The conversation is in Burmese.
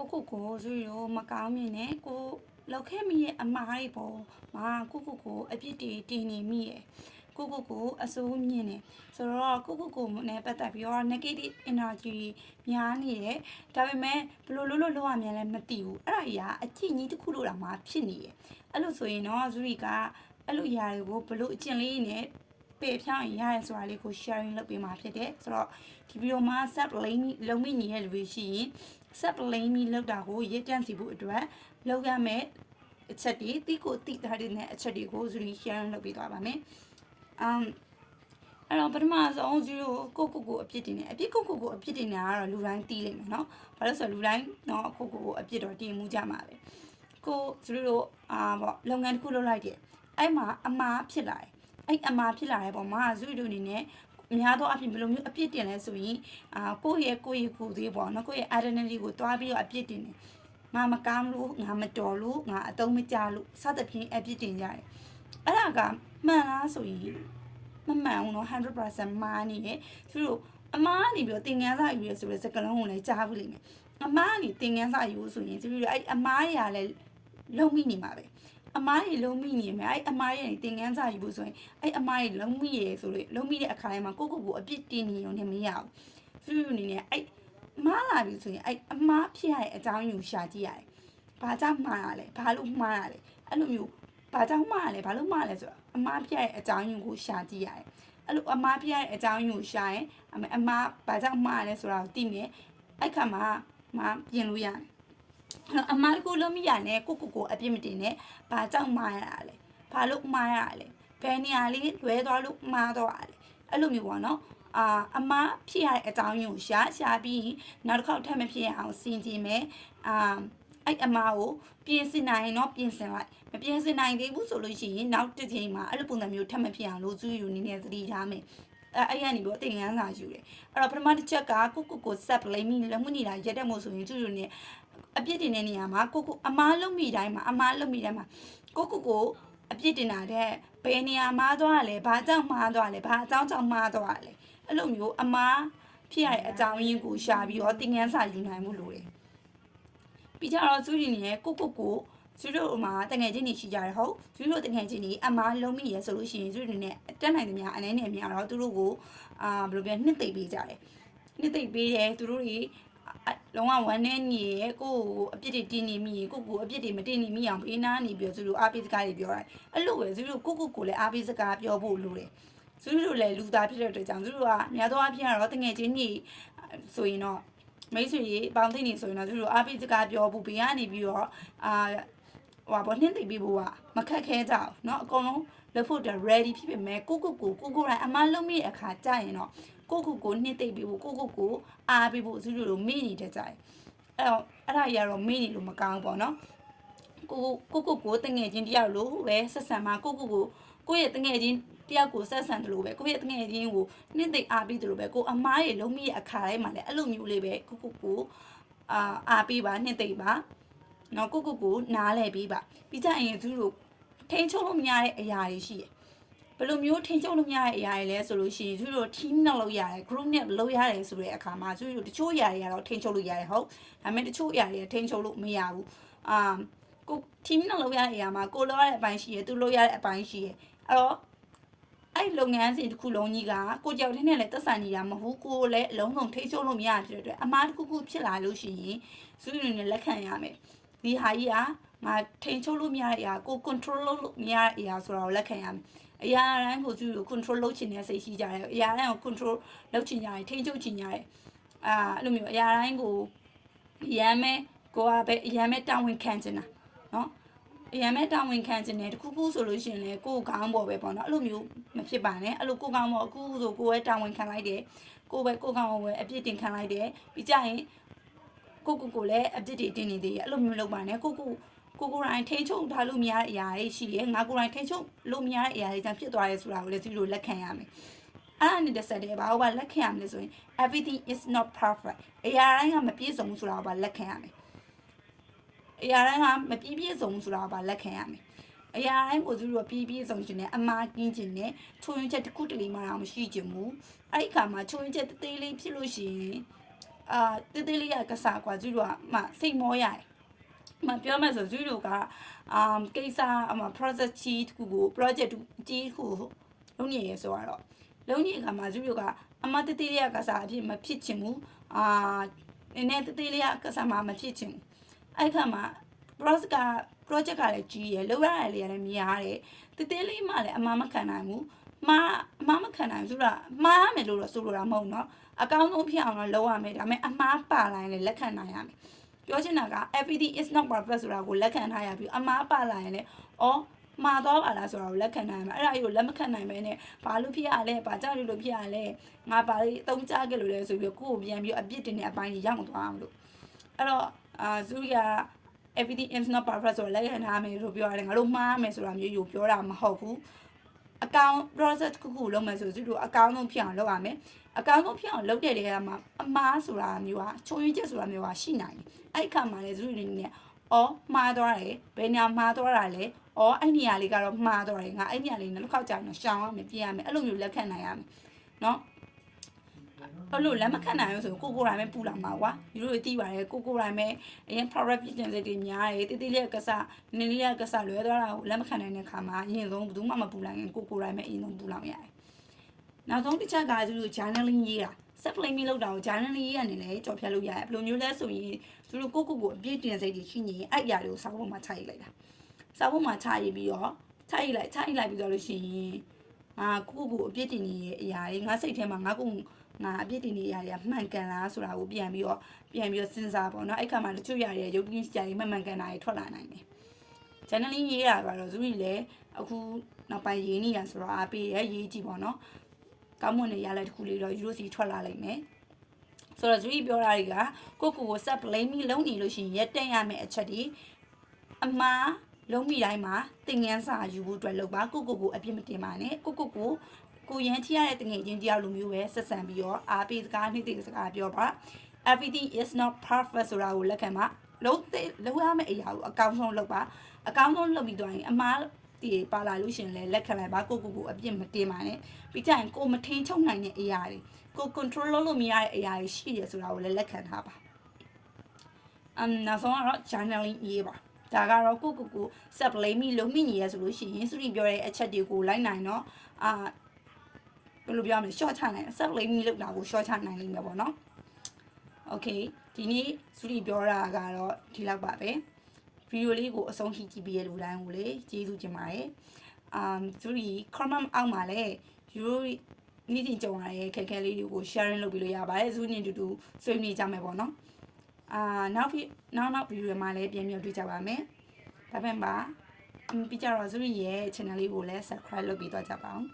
ကိုဆိုရောမကောင်းမြင်နဲ့ကိုလောက်ခဲ့မိရဲ့အမားတွေပေါ်မှာကိုအပြစ်တွေတင်နေမိရဲ့ကိုအစိုးမြင်နေဆိုတော့ကိုနဲ့ပတ်သက်ပြီးတော့ negative energy များနေတယ်ဒါပေမဲ့ဘယ်လိုလုပ်ရမလဲမသိဘူးအဲ့ဒါကြီးကအချင်းကြီးတစ်ခုလို့တော့မှဖြစ်နေရဲ့အဲ့လိုဆိုရင်တော့ဇူရီကအဲ့လိုຢာတွေကိုဘယ်လိုအကျင့်လေးနဲ့ပေဖြောင်းရင်ရတယ်ဆိုတာလေးကို sharing လုပ်ပေးမှာဖြစ်တယ်ဆိုတော့ဒီဗီဒီယိုမှာ sub link လုံးမိနေတဲ့လူတွေရှိရင် sub link လောက်တာကိုရည်တန့်စီဖို့အတွက်လောက်ရမယ်အချက်တွေတိကိုတိထားတဲ့အချက်တွေကိုဇူရီ sharing လုပ်ပေးသွားပါမယ်အဲ့တော့ပထမဆုံး0ကိုအပြစ်တင်နေအပြစ်ကိုအပြစ်တင်နေတာကတော့လူတိုင်းသိလိမ့်မယ်เนาะဘာလို့ဆိုလူတိုင်းเนาะကိုအပြစ်တော့တင်မှုကြမှာပဲကိုတို့ပေါ့လုပ်ငန်းတစ်ခုလုပ်လိုက်တယ်အဲ့မှာအမှားဖြစ်လာတယ်အဲ့အမှားဖြစ်လာတဲ့ပုံမှာဇူတို့အနေနဲ့အများသောအဖြစ်ဘယ်လိုမျိုးအပြစ်တင်လဲဆိုရင်ကိုယ့်ရဲ့သေးပေါ့เนาะကိုယ့်ရဲ့ identity ကိုတွားပြီးတော့အပြစ်တင်တယ်ငါမကောင်းလို့ငါမတော်လို့ငါအတုံးမကျလို့စသဖြင့်အပြစ်တင်ကြတယ်အဲ့ဒါကမှန်လားဆိုရင်မမှန်ဘူးเนาะ 100% မှားနေတယ်သူတို့အမားနေပြီးတော့သင်ခန်းစာယူရဆိုတဲ့စကားလုံးကိုလည်းကြားဘူးလိမ့်မယ်အမားနေသင်ခန်းစာယူဆိုရင်သူတို့အဲ့အမားတွေကလည်းလုံးမိနေမှာပဲအမားတွေလုံးမိနေမယ်အဲ့အမားတွေသင်ခန်းစာယူဖို့ဆိုရင်အဲ့အမားတွေလုံးမိရဆိုလို့လုံးမိတဲ့အခါတိုင်းမှာကိုအပြစ်တင်နေရုံနဲ့မရဘူးသူတို့အနေနဲ့အဲ့မားလာပြီဆိုရင်အဲ့အမားဖြစ်ရတဲ့အကြောင်းယူရှာကြည့်ရတယ်ဘာကြောင့်မှားရလဲဘာလို့မှားရလဲအဲ့လိုမျိုးဘာကြောင့်မှားရလဲဘာလို့မှားလဲဆိုတော့အမားဖြစ်ရတဲ့အကြောင်းယူကိုရှာကြည့်ရတယ်အဲ့လိုအမားဖြစ်ရတဲ့အကြောင်းယူရှာရင်အမားဘာကြောင့်မှားရလဲဆိုတာကိုသိမယ်အဲ့ခါမှာပြင်လို့ရတယ်အမားကိုလုံးမရနဲ့ကိုအပြစ်မတင်နဲ့ဘာကြောင့်မှားရတာလဲဘာလို့မှားရတာလဲဘယ်နေရာလေးလွဲသွားလို့မှားသွားတာလဲအဲ့လိုမျိုးပေါ့နော်အမားဖြစ်ရတဲ့အကြောင်းရင်းကိုရှာပြီးနောက်တစ်ခေါက်ထပ်မဖြစ်ရအောင်စင်ကြင်မယ်အဲ့အမားကိုပြင်ဆင်နိုင်ရင်တော့ပြင်ဆင်လိုက်မပြင်ဆင်နိုင်သေးဘူးဆိုလို့ရှိရင်နောက်တစ်ချိန်မှာအဲ့လိုပုံစံမျိုးထပ်မဖြစ်အောင်လို့ဇူးယူနေနေသတိထားမယ်အဲ့ရနေပြီးတော့သင်ခန်းစာယူတယ်အဲ့တော့ပထမတစ်ချက်ကကို set လိမ့်မိလက်မှုနေတာရက်တက်မို့ဆိုရင်ဇူးယူနေအပြစ်တင်တဲ့နေရာမှာအမားလုံးမိတိုင်းမှာကိုအပြစ်တင်တာတဲ့ဘယ်နေရာမှားသွားလဲဘာကြောင့်မှားသွားလဲဘာအကြောင်းကြောင့်မှားသွားလဲအဲ့လိုမျိုးအမားဖြစ်ရတဲ့အကြောင်းရင်းကိုရှာပြီးတော့သင်ခန်းစာယူနိုင်မှုလိုတယ်ပြီးကြတော့ဇူးရင်ရဲ့ကိုဇူးတို့မှာတငယ်ချင်းတွေရှိကြတယ်ဟုတ်ဇူးတို့တငယ်ချင်းတွေအမားလုံးမိရဆိုလို့ရှိရင်ဇူးတွေနဲ့တက်နိုင်သမျှအနေနဲ့များတော့သူတို့ကိုဘယ်လိုပြောနှစ်သိမ့်ပေးကြတယ်နှစ်သိမ့်ပေးတယ်သူတို့တွေလုံးဝဝမ်းနဲ့ညီရဲ့ကိုအပြစ်တွေတင်းနေမိရင်ကိုအပြစ်တွေမတင်းနေမိအောင်ဘေးနားနေပြီးသူတို့အားပေးစကားတွေပြောတယ်အဲ့လိုပဲသူတို့ကိုလည်းအားပေးစကားပြောဖို့လိုတယ်သူတို့လည်းလူသားဖြစ်တဲ့အတွက်ကြောင့်သူတို့ကများသောအားဖြင့်တော့တငယ်ချင်းညီဆိုရင်တော့မိတ်ဆွေပေါင်းသိနေဆိုရင်တော့သူတို့အားပေးစကားပြောဖို့ဘေးကနေပြီးတော့နှင်းသိပြီးဖို့ကမခက်ခဲကြဘူးเนาะအကုန်လုံးလုပ်ဖို့ ready ဖြစ်ပေမဲ့ကိုတိုင်းအမလုံးမိတဲ့အခါကြာရင်တော့ကိုနှင်းသိပြီးဖို့ကိုအားပေးဖို့သူတို့လိုမေ့နေတတ်ကြတယ်အဲ့ဒါကြီးကတော့မေ့နေလို့မကောင်းဘူးပေါ့နော်ကိုတငယ်ချင်းတယောက်လိုပဲဆက်ဆံမှာကိုရဲ့တငယ်ချင်းတယောက်ကိုဆက်ဆံတယ်လို့ပဲကိုရဲ့တငယ်ချင်းကိုနှင်းသိအားပေးတယ်လို့ပဲကိုအမားရေလုံးမိတဲ့အခါတိုင်းမှာလည်းအဲ့လိုမျိုးလေးပဲကိုအားပေးပါနှင်းသိပါနော်ကိုနားလဲပေးပါပြီးကြရင်သူတို့ထိန်းချုပ်လို့မရတဲ့အရာတွေရှိတယ်ဘယ်လိုမျိုးထိန်းချုပ်လို့မရတဲ့အရာတွေလဲဆိုလို့ရှိရင်သူတို့ team နဲ့လုပ်ရတယ် group နဲ့လုပ်ရတယ်ဆိုတဲ့အခါမှာသူတို့တချို့အရာတွေကတော့ထိန်းချုပ်လို့ရတယ်ဟုတ်ဒါပေမဲ့တချို့အရာတွေထိန်းချုပ်လို့မရဘူးကို team နဲ့လုပ်ရတဲ့အရာမှာကိုလုပ်ရတဲ့အပိုင်းရှိရယ်သူလုပ်ရတဲ့အပိုင်းရှိရယ်အဲ့တော့အဲ့လုပ်ငန်းစဉ်တစ်ခုလုံးကြီးကကိုကြောက်တဲ့နဲ့လည်းသက်ဆိုင်နေတာမဟုတ်ဘူးကိုလည်းအလုံးစုံထိန်းချုပ်လို့မရဖြစ်တဲ့အတွက်အမားတစ်ခုဖြစ်လာလို့ရှိရင်သူတို့နဲ့လက်ခံရမယ်ဒီဟာကြီးကငါထိန်းချုပ်လို့မရတဲ့အရာကို control လုပ်လို့မရတဲ့အရာဆိုတာကိုလက်ခံရမယ်အရာတိုင်းကိုသူတို့ control လုပ်ချင်တဲ့စိတ်ရှိကြတယ်အရာတိုင်းကို control လုပ်ချင်ကြတယ်ထိန်းချုပ်ချင်ကြတယ်အဲ့လိုမျိုးအရာတိုင်းကိုရမ်းမဲကိုကပဲရမ်းမဲတာဝန်ခံချင်တာနော်ရမ်းမဲတာဝန်ခံချင်တယ်တခုဆိုလို့ရှိရင်လေကိုကောင်းပေါ်ပဲပေါ့နော်အဲ့လိုမျိုးမဖြစ်ပါနဲ့အဲ့လိုကိုကောင်းပေါ်အခုဆိုကိုပဲတာဝန်ခံလိုက်တယ်ကိုကောင်းပေါ်ပဲအပြစ်တင်ခံလိုက်တယ်ပြီးကြရင်ကိုလည်းအပြစ်တွေတင်နေသေးတယ်အဲ့လိုမျိုးလုပ်ပါနဲ့ကိုတိုင်းထိန်းချုပ်ထားလို့မရတဲ့အရာတွေရှိတယ်ငါကိုတိုင်းထိန်းချုပ်လို့မရတဲ့အရာတွေကြောင့်ဖြစ်သွားတယ်ဆိုတာကိုလည်းသူတို့လက်ခံရမယ်အဲ့ဒါနဲ့တစ်ဆက်တည်းဘာလို့လက်ခံရမလဲဆိုရင် everything is not perfect အရာတိုင်းကမပြည့်စုံဘူးဆိုတာကိုလက်ခံရမယ်အရာတိုင်းကမပြည့်စုံဘူးဆိုတာကိုလက်ခံရမယ်အရာတိုင်းကိုသူတို့ပြည့်စုံခြင်းနဲ့အမားကင်းခြင်းနဲ့ချိုးယွင်းချက်တစ်ခုတလေမှတော့မရှိခြင်းဘူးအဲ့ဒီအခါမှာချိုးယွင်းချက်သေးလေးဖြစ်လို့ရှိရင် တေးသေးလေးကစားကွာသူတို့ကမှစိတ်မောရတယ်မပြောမှဆိုသူတို့ကကိစ္စproject ကြီးတစ်ခုကို project ကြီးတစ်ခုလုံးနေရဆိုတော့လုံးနေကမှသူတို့ကအမတေးသေးလေးကစားအဖြစ်မဖြစ်ချင်ဘူးနည်းနည်းတေးသေးလေးကစားမှမဖြစ်ချင်ဘူးအဲ့ခါမှာ project ကလည်းကြီးရယ်လောက်ရရလည်းများတယ်တေးသေးလေးမှလည်းအမမခံနိုင်ဘူးမခံနိုင်ဘူးဆိုတော့မှားမယ်လို့တော့ဆိုလိုတာမဟုတ်နော်အကောင်းဆုံးဖြစ်အောင်တော့လုပ်ရမယ်ဒါပေမဲ့အမှားပါလာရင်လည်းလက်ခံနိုင်ရမယ်ပြောချင်တာက everything is not perfect ဆိုတာကိုလက်ခံထားရပြီးအမှားပါလာရင်လည်းမှားသွားပါလားဆိုတာကိုလက်ခံနိုင်မှာအဲ့ဒါကြီးကိုလက်မခံနိုင်ပဲနဲ့ဘာလို့ဖြစ်ရလဲဘာကြောင့်လို့ဖြစ်ရလဲငါဘာလို့အသုံးချခဲ့လို့လဲဆိုပြီးကိုယ့်ကိုပြန်ပြီးအပြစ်တင်တဲ့အပိုင်းကြီးရောက်သွားအောင်လို့အဲ့တော့ဇူရီယာ everything is not perfect ဆိုတော့လက်ခံထားမယ်လို့ပြောရတယ်ငါတို့မှားမယ်ဆိုတာမျိုးယူပြောတာမဟုတ်ဘူးအကောင် process ခုလုံးမယ်ဆိုသူတို့အကောင်းဆုံးဖြစ်အောင်လုပ်ရမယ်အကောင်းဆုံးဖြစ်အောင်လုပ်တဲ့နေရာမှာအမားဆိုတာမျိုးဟာချိုးရင်းချက်ဆိုတာမျိုးဟာရှိနိုင်တယ်အဲ့ခါမှာလေသူတို့နေနဲ့မှားသွားတယ်ဘယ်နေရာမှားသွားတာလဲအဲ့နေရာလေးကတော့မှားသွားတယ်ငါအဲ့နေရာလေးနောက်တစ်ခေါက်ကြာရင်တော့ရှောင်ရမယ်ပြင်ရမယ်အဲ့လိုမျိုးလက်ခံနိုင်ရမယ်နော်အဲ့လိုလက်မခံနိုင်ဘူးဆိုကိုရိုင်းပဲပူလာမှာကွာယူတို့သိပါတယ်ကိုရိုင်းပဲအရင် product ပြင်စက်တွေများတယ်တေးသေးလေးကစားနင်းလေးကစားလွဲသွားတာကိုလက်မခံနိုင်တဲ့ခါမှာအရင်ဆုံးဘယ်သူမှမပူလိုက်ရင်ကိုရိုင်းပဲအရင်ဆုံးပူလောင်ရတယ်နောက်ဆုံးတစ်ချက်ကသူတို့ journaling ရေးတာ self blaming လုပ်တာကို journaling ရေးရတယ်လေကြော်ဖြတ်လို့ရတယ်ဘယ်လိုမျိုးလဲဆိုရင်သူတို့ကိုအပြည့်တင်စိတ်တွေရှိနေရင်အဲ့အရာတွေကိုစာဖို့မှာချရေးလိုက်တာစာဖို့မှာချရေးပြီးတော့ချရေးလိုက်ပြီးတော့လို့ရှိရင်ကိုအပြည့်တင်နေတဲ့အရာတွေငါစိတ်ထဲမှာငါအပြည့်တင်နေရတဲ့မှန်ကန်လားဆိုတာကိုပြန်ပြီးစဉ်းစားပေါ့နော်အဲ့ခါမှာတချို့ရတဲ့ရုပ်ရင်းစရာတွေမှန်ကန်တာတွေထွက်လာနိုင်တယ် journaling ရေးတာကတော့သူကြီးလည်းအခုနောက်ပိုင်းရေးနေတာဆိုတော့အားပေးရရေးကြည့်ပေါ့နော်ကောင်းမွန်တဲ့ရလဒ်တစ်ခုလေးတော့ယူရိုစီထွက်လာလိမ့်မယ်ဆိုတော့သူကြီးပြောတာတွေကကို set blaming လုံးနေလို့ရှိရင်ရက်တက်ရမယ်အချက်ဒီအမှားလုံးမိတိုင်းမှာသင်ငန်းစာယူဖို့အတွက်လုပ်ပါကိုအပြစ်မတင်ပါနဲ့ကိုရန်ထိရတဲ့တငယ်ချင်းတယောက်လိုမျိုးပဲဆက်ဆံပြီးတော့အားပေးစကားနှိမ့်သိစကားပြောပါ everything is not perfect ဆိုတာကိုလက်ခံပါလုံးရမယ့်အရာကိုအကောင်းဆုံးလုပ်ပါအကောင်းဆုံးလုပ်ပြီးတော့ရင်အမှားဒီပါလာလို့ရှင်လဲလက်ခံလိုက်ပါကိုအပြစ်မတင်ပါနဲ့ပြီးကြရင်ကိုမထင်းချုပ်နိုင်တဲ့အရာတွေကို control လုပ်လို့မရတဲ့အရာတွေရှိတယ်ဆိုတာကိုလည်းလက်ခံထားပါနောက်ဆုံးကတော့ journaling ရေးပါဒါကတော့ကို self blaming လုံးမိနေရဆိုလို့ရှိရင်စုရင်ပြောတဲ့အချက်တွေကိုလိုက်နိုင်တော့ဘယ်လိုပြောမလဲ short ချနိုင် self blaming လောက်တာကို short ချနိုင်လိမ့်မယ်ပေါ့နော် okay ဒီနေ့စုရင်ပြောတာကတော့ဒီလောက်ပါပဲဗီဒီယိုလေးကိုအဆုံးထိကြည့်ပြီးရလူတိုင်းကိုလေကျေးဇူးတင်ပါတယ်သူဒီ comment အောက်မှာလည်းယူရိုနေ့စဉ်ကြုံရတဲ့ခက်ခဲလေးတွေကို sharing လုပ်ပြီးလို့ရပါတယ်ဇူးနေတူဆွေးနွေးကြမယ်ပေါ့နော်နောက်ဗီဒီယိုမှာလည်းပြန်တွေ့ကြပါမယ်ဒါပေမဲ့ပြီးကြတော့ဇူးရဲ့ channel လေးကိုလည်း subscribe လုပ်ပြီးတော့ကြပါအောင်